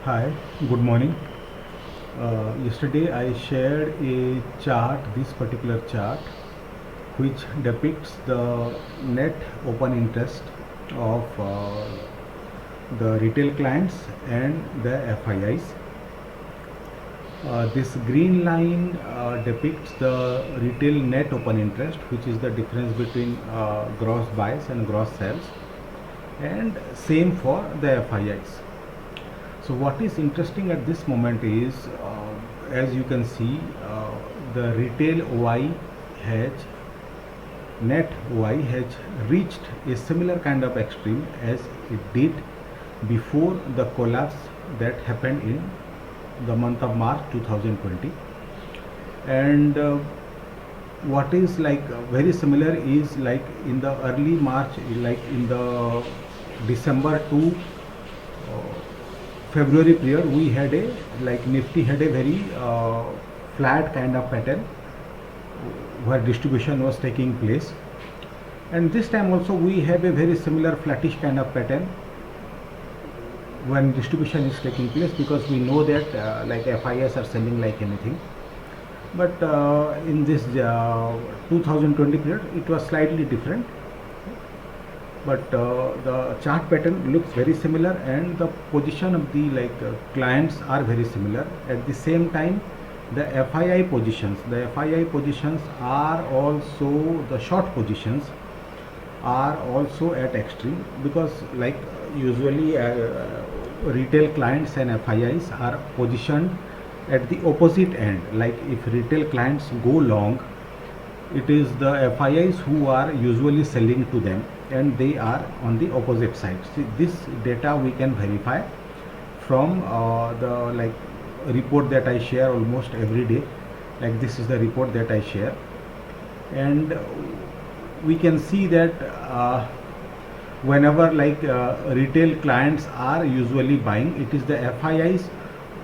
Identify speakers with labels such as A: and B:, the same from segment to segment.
A: Hi, good morning. Yesterday I shared a chart, this particular chart, which depicts the net open interest of the retail clients and the FIIs. This green line depicts the retail net open interest, which is the difference between gross buys and gross sells, and same for the FIIs. So what is interesting at this moment is, as you can see, the retail OI has net OI has reached a similar kind of extreme as it did before the collapse that happened in the month of March 2020. And what is very similar is like in the early March, like in the December to February period, we had a Nifty had a very flat kind of pattern where distribution was taking place, and this time also we have a very similar flattish kind of pattern when distribution is taking place, because we know that FIS are selling like anything. But in this 2020 period, it was slightly different. But the chart pattern looks very similar, and the position of the clients are very similar. At the same time, the FII positions are also, the short positions are also at extreme, because usually retail clients and FIIs are positioned at the opposite end. Like if retail clients go long, it is the FIIs who are usually selling to them, and they are on the opposite side. See, this data we can verify from the report that I share almost every day. Like this is the report that I share, and we can see that whenever retail clients are usually buying, it is the FIIs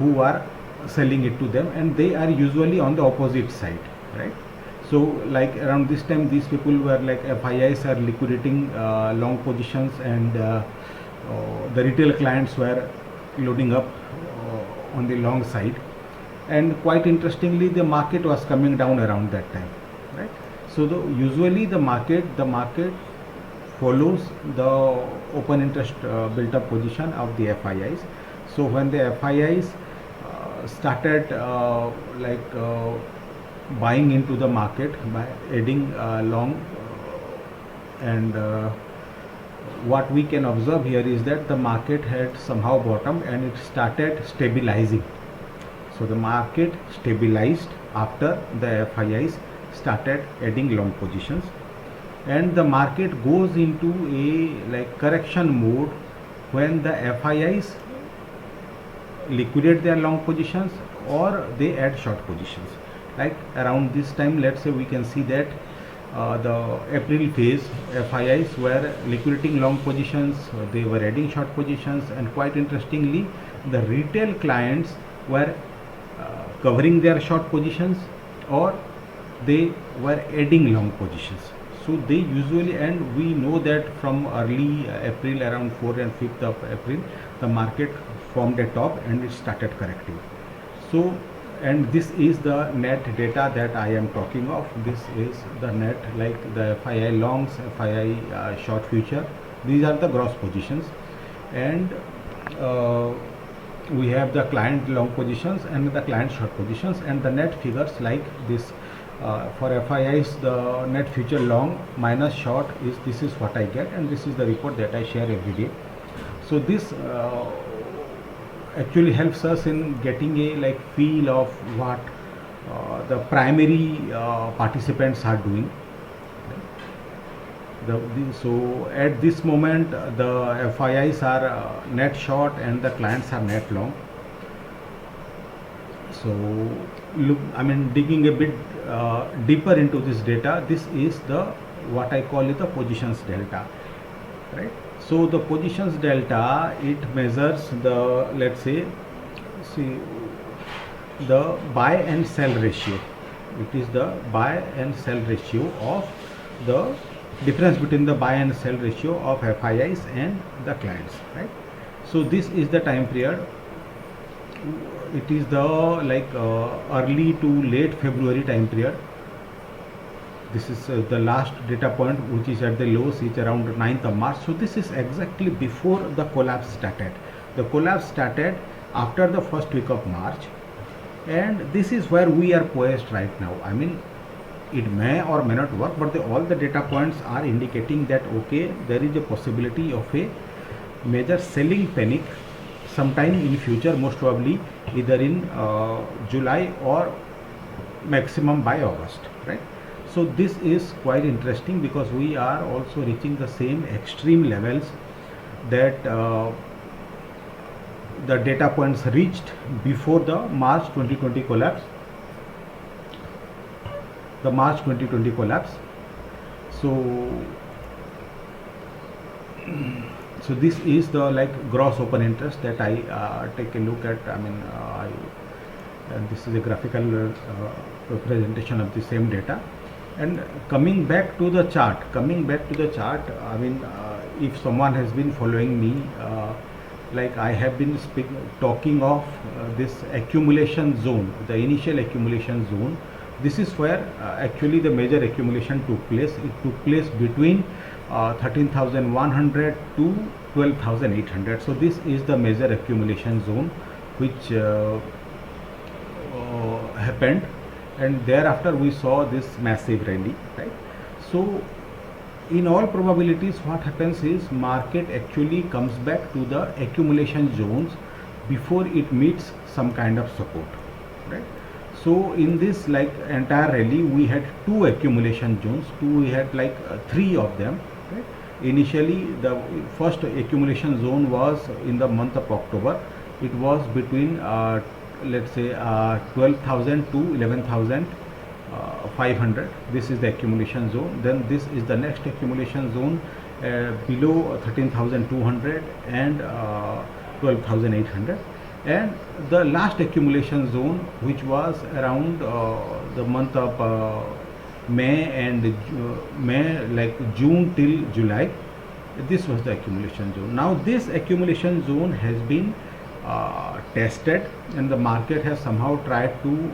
A: who are selling it to them, and they are usually on the opposite side, right? So around this time, these people were FIIs are liquidating long positions, and the retail clients were loading up on the long side. And quite interestingly, the market was coming down around that time, right? So usually the market follows the open interest built up position of the FIIs. So when the FIIs started buying into the market by adding long, and what we can observe here is that the market had somehow bottomed and it started stabilizing. So the market stabilized after the FIIs started adding long positions, and the market goes into a correction mode when the FIIs liquidate their long positions or they add short positions. Like around this time, let's say we can see that the April phase, FIIs were liquidating long positions, they were adding short positions, and quite interestingly, the retail clients were covering their short positions, or they were adding long positions. So they usually, and we know that from early April, around 4th and 5th of April, the market formed a top and it started correcting. So, and this is the net data that I am talking of. This is the net, like the FII longs, FII short future. These are the gross positions, and we have the client long positions and the client short positions, and the net figures like this. For FIIs, the net future long minus short is, this is what I get, and this is the report that I share every day. So this actually helps us in getting a feel of what the primary participants are doing. So at this moment, the FIIs are net short and the clients are net long. So look, I mean, digging a bit deeper into this data, this is the what I call it the positions delta, right? So the positions delta, it measures the, let's say, see, the buy and sell ratio. It is the buy and sell ratio of the difference between the buy and sell ratio of FIIs and the clients, right? So this is the time period it is the early to late February time period. This is the last data point, which is at the lows, is around 9th of March. So this is exactly before the collapse started. The collapse started after the first week of March, and this is where we are poised right now. I mean, it may or may not work, but all the data points are indicating that okay, there is a possibility of a major selling panic sometime in future, most probably either in July or maximum by August, right? So this is quite interesting because we are also reaching the same extreme levels that the data points reached before the March 2020 collapse. The March 2020 collapse. So this is the gross open interest that I take a look at. I mean, this is a graphical representation of the same data. And coming back to the chart, I mean, if someone has been following me, I have been talking of this accumulation zone, the initial accumulation zone. This is where actually the major accumulation took place. It took place between 13,100 to 12,800. So this is the major accumulation zone which happened, and thereafter we saw this massive rally, right? So in all probabilities, what happens is market actually comes back to the accumulation zones before it meets some kind of support, right? So in this entire rally, we had two accumulation zones. We had three of them, right? Initially, the first accumulation zone was in the month of October. It was between let's say 12,000 to 11,500. This is the accumulation zone. Then this is the next accumulation zone below 13,200 and 12,800. And the last accumulation zone, which was around the month of May and June till July, this was the accumulation zone. Now this accumulation zone has been tested, and the market has somehow tried to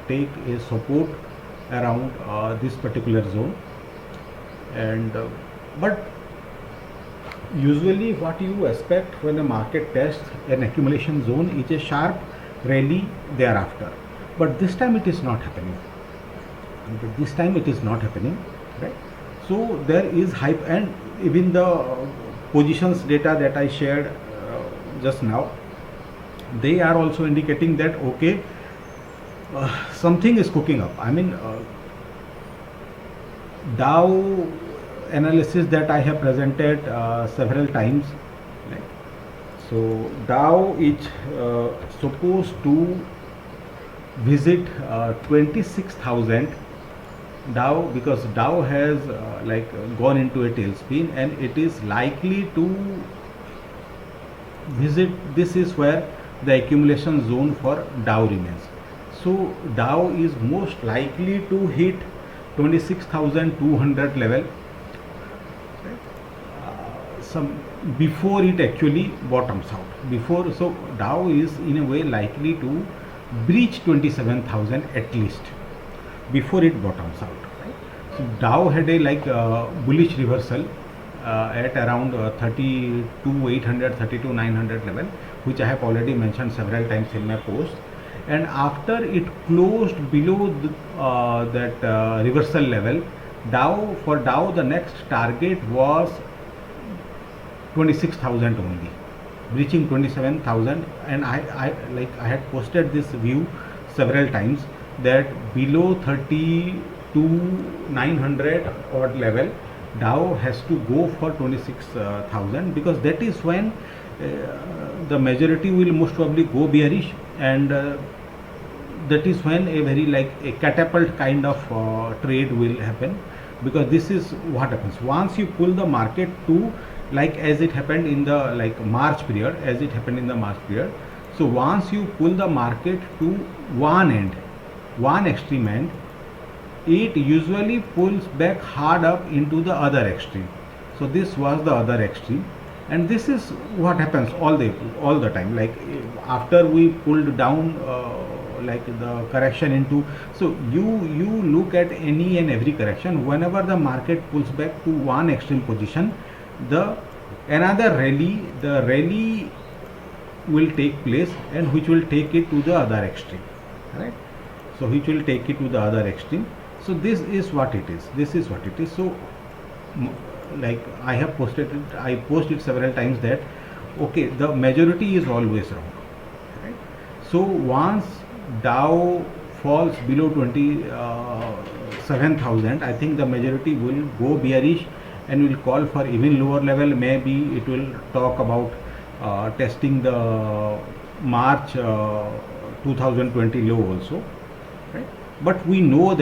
A: take a support around this particular zone. And but usually what you expect when the market tests an accumulation zone is a sharp rally thereafter, but this time it is not happening. Right? So there is hype, and even the positions data that I shared just now, they are also indicating that okay, something is cooking up. I mean, Dow analysis that I have presented several times, right? So Dow is supposed to visit 26,000. Dow, because Dow has gone into a tailspin, and it is likely to visit. This is where the accumulation zone for Dow remains. So Dow is most likely to hit 26,200 level before it actually bottoms out. So Dow is in a way likely to breach 27,000 at least before it bottoms out, right? So Dow had a bullish reversal at around 32,800, 32,900 level, which I have already mentioned several times in my post. And after it closed below that reversal level, for Dow the next target was 26,000 only, breaching 27,000. And I had posted this view several times that below 32,900 odd level, Dow has to go for 26,000, because that is when the majority will most probably go bearish, and that is when a very a catapult kind of trade will happen. Because this is what happens once you pull the market to as it happened in the March period, So once you pull the market to one extreme end, it usually pulls back hard up into the other extreme. So this was the other extreme, and this is what happens all the time. after we pulled down like the correction into, so you look at any and every correction, whenever the market pulls back to one extreme position, the another rally, the rally will take place, and which will take it to the other extreme, right? So which will take it to the other extreme. So this is what it is, this is what it is. So like I have posted it, I post it several times that okay, the majority is always wrong, right? So once Dow falls below 27,000, I think the majority will go bearish and will call for even lower level. Maybe it will talk about testing the March 2020 low also, right? But we know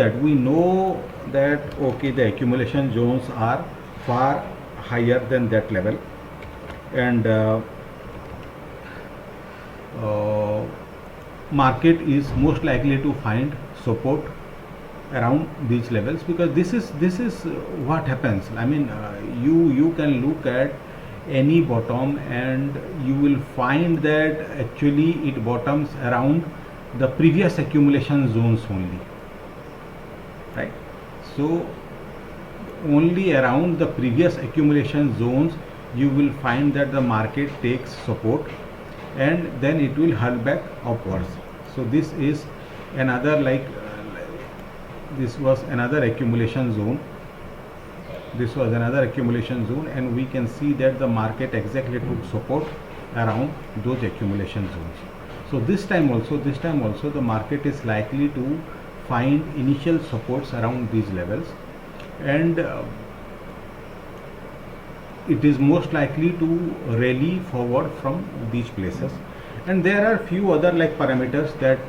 A: that okay, the accumulation zones are far higher than that level, and market is most likely to find support around these levels, because this is what happens. I mean, you can look at any bottom and you will find that actually it bottoms around the previous accumulation zones only, right? So only around the previous accumulation zones you will find that the market takes support, and then it will hurl back upwards. So this is another this was another accumulation zone, this was another accumulation zone, and we can see that the market exactly took support around those accumulation zones. So this time also the market is likely to find initial supports around these levels, and it is most likely to rally forward from these places. And there are few other like parameters that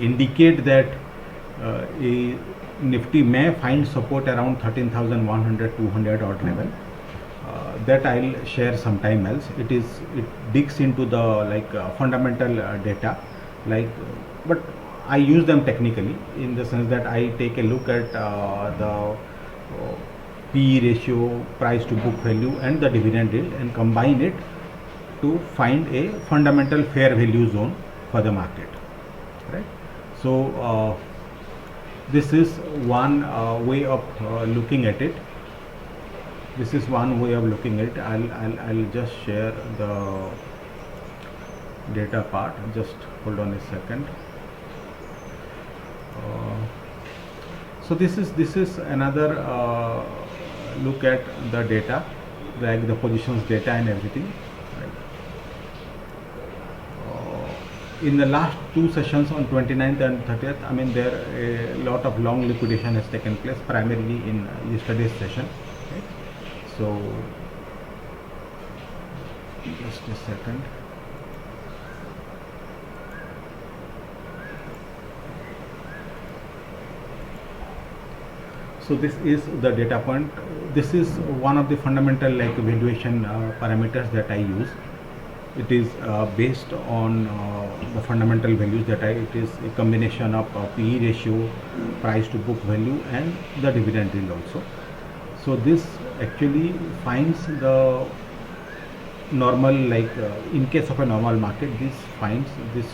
A: indicate that a Nifty may find support around 13,100, 200 odd level. That I'll share sometime else. It digs into the fundamental data, but I use them technically, in the sense that I take a look at the PE ratio, price to book value, and the dividend yield, and combine it to find a fundamental fair value zone for the market, right? So this is one way of looking at it. This is one way of looking at it. I'll just share the data part. Just hold on a second. So this is another look at the data, like the positions data and everything. In the last two sessions on 29th and 30th, I mean, there a lot of long liquidation has taken place, primarily in yesterday's session. Right? So just a second. So this is the data point. This is one of the fundamental valuation parameters that I use. It is based on the fundamental values that it is a combination of PE ratio, price to book value, and the dividend yield also. So this actually finds the normal, in case of a normal market, this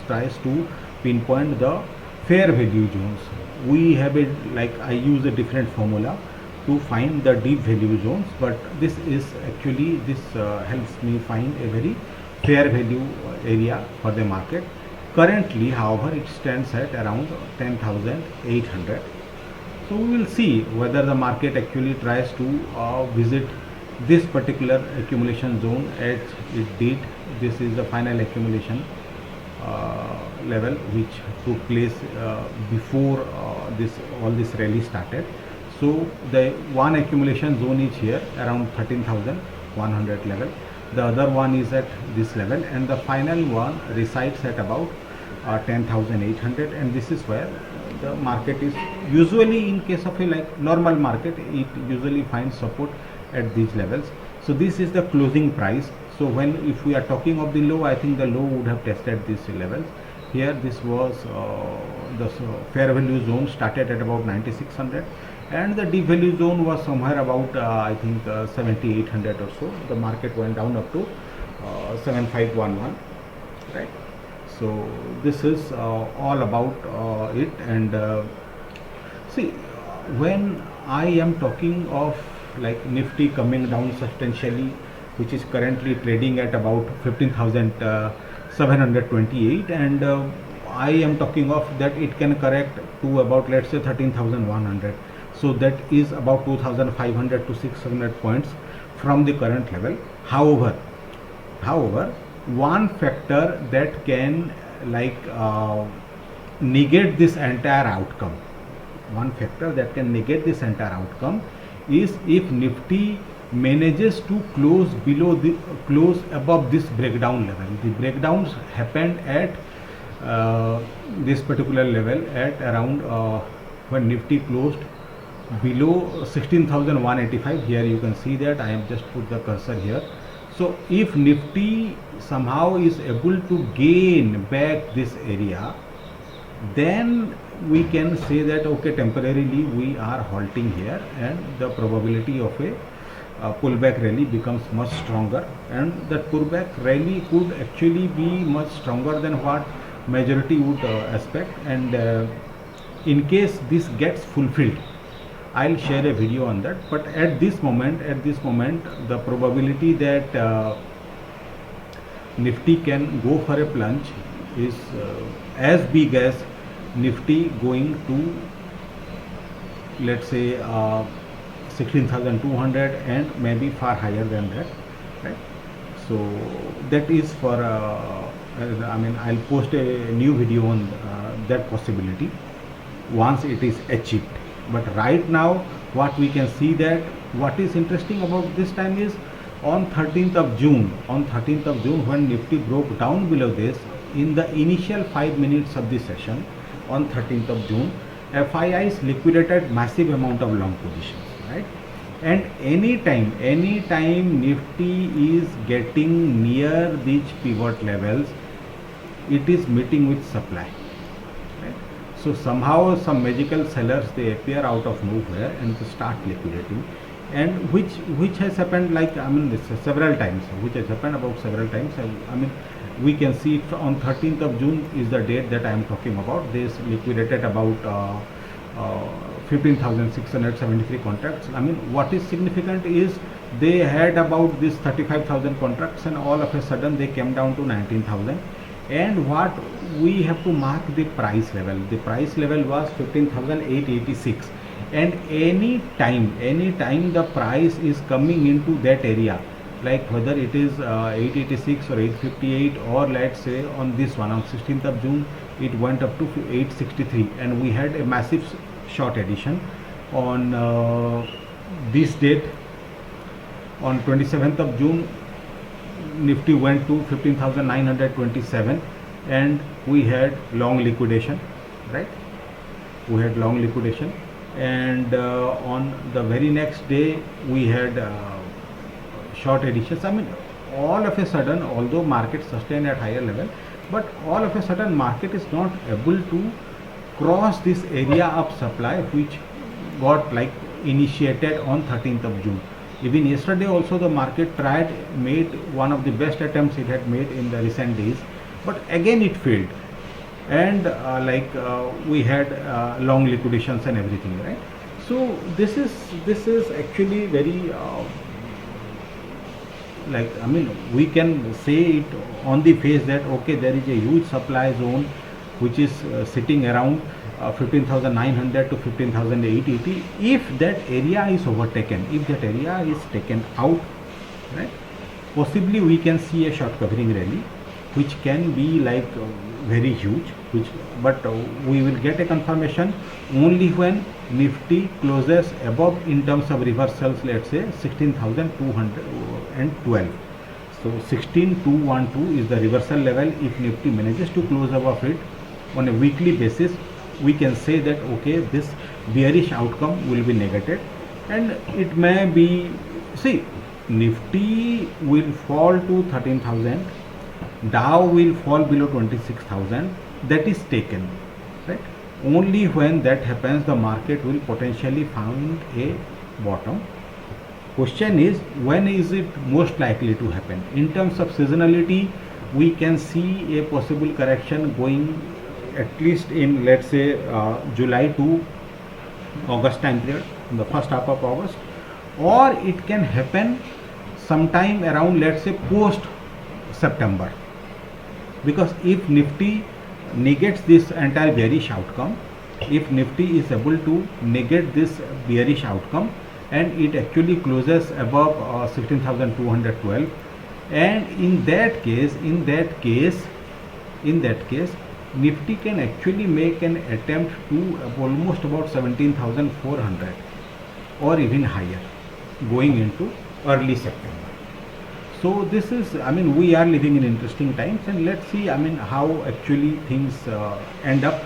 A: tries to pinpoint the fair value zones. We have I use a different formula to find the deep value zones, but this helps me find a very fair value area for the market. Currently, however, it stands at around 10,800. So we will see whether the market actually tries to visit this particular accumulation zone as it did. This is the final accumulation level which took place before all this rally started. So the one accumulation zone is here around 13,100 level. The other one is at this level, and the final one resides at about 10,800, and this is where the market is usually, in case of a normal market, it usually finds support at these levels. So this is the closing price. So if we are talking of the low, I think the low would have tested these levels. Here this was the fair value zone started at about 9,600, and the deep value zone was somewhere about I think 7,800 or so. The market went down up to 7511, right? So this is all about it. And see, when I am talking of like Nifty coming down substantially, which is currently trading at about 15,728, and I am talking of that it can correct to about, let's say, 13,100. So that is about 2,500 to 600 points from the current level. However, one factor that can negate this entire outcome, is if Nifty manages to close above this breakdown level. The breakdowns happened at this particular level at around when Nifty closed below 16,185. Here you can see that I have just put the cursor here. So if Nifty somehow is able to gain back this area, then we can say that okay, temporarily we are halting here, and the probability of a pullback rally becomes much stronger, and that pullback rally could actually be much stronger than what majority would expect. And in case this gets fulfilled, I'll share a video on that. But at this moment, the probability that Nifty can go for a plunge is as big as Nifty going to, let's say, 16,200 and maybe far higher than that, right? So that is for I'll post a new video on that possibility once it is achieved. But right now what we can see, that what is interesting about this time is on 13th of June, when Nifty broke down below this in the initial 5 minutes of the session on 13th of June, FIIs liquidated massive amount of long positions, right? And anytime Nifty is getting near these pivot levels, it is meeting with supply, right? So somehow some magical sellers, they appear out of nowhere and to start liquidating, and which has happened several times, we can see it on 13th of June is the date that I am talking about. They liquidated about 15,673 contracts. What is significant is they had about this 35,000 contracts, and all of a sudden they came down to 19,000. And what we have to mark the price level. The price level was 15,886, and any time the price is coming into that area, like whether it is 886 or 858, or let's say on this one on 16th of June it went up to 863, and we had a massive short addition on this date. On 27th of June Nifty went to 15,927, and we had long liquidation, right? And on the very next day we had short additions. All of a sudden, although market sustained at higher level, but all of a sudden market is not able to cross this area of supply which got initiated on 13th of June. Even yesterday also the market made one of the best attempts it had made in the recent days, but again it failed, and we had long liquidations and everything, right? So this is actually very we can say it on the face that okay, there is a huge supply zone which is sitting around 15,900 to 15,880. If that area is overtaken, if that area is taken out, right, possibly we can see a short covering rally which can be very huge, but we will get a confirmation only when Nifty closes above, in terms of reversals, let's say 16,212. So 16,212 is the reversal level. If Nifty manages to close above it on a weekly basis, we can say that okay, this bearish outcome will be negated, and it may be, see, Nifty will fall to 13,000, Dow will fall below 26,000, that is taken, right? Only when that happens, the market will potentially find a bottom. question is, when is it most likely to happen? In terms of seasonality, we can see a possible correction going at least in, let's say, July to August time period, in the first half of August, or it can happen sometime around, let's say, post September. Because if Nifty negates this entire bearish outcome, if Nifty is able to negate this bearish outcome and it actually closes above 16,212, and in that case Nifty can actually make an attempt to almost about 17,400 or even higher going into early September. So this is, I mean, we are living in interesting times, and let's see, I mean, how actually things end up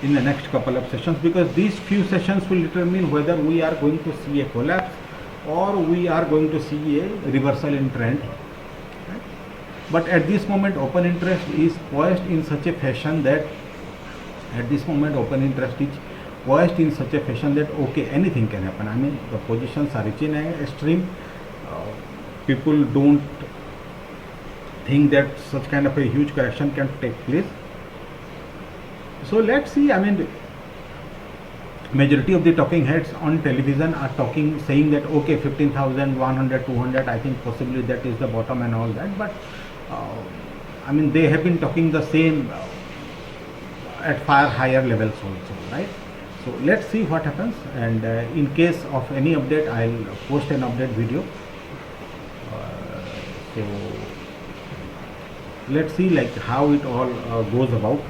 A: in the next couple of sessions, because these few sessions will determine whether we are going to see a collapse or we are going to see a reversal in trend. But at this moment, open interest is poised in such a fashion that okay, anything can happen. I mean, the positions are reaching an extreme. People don't think that such kind of a huge correction can take place. So let's see. I mean, majority of the talking heads on television are saying that okay, 15,100, 200, I think possibly that is the bottom and all that. But I mean, they have been talking the same at far higher levels also, right? So let's see what happens, and in case of any update, I'll post an update video. So let's see like how it all goes about.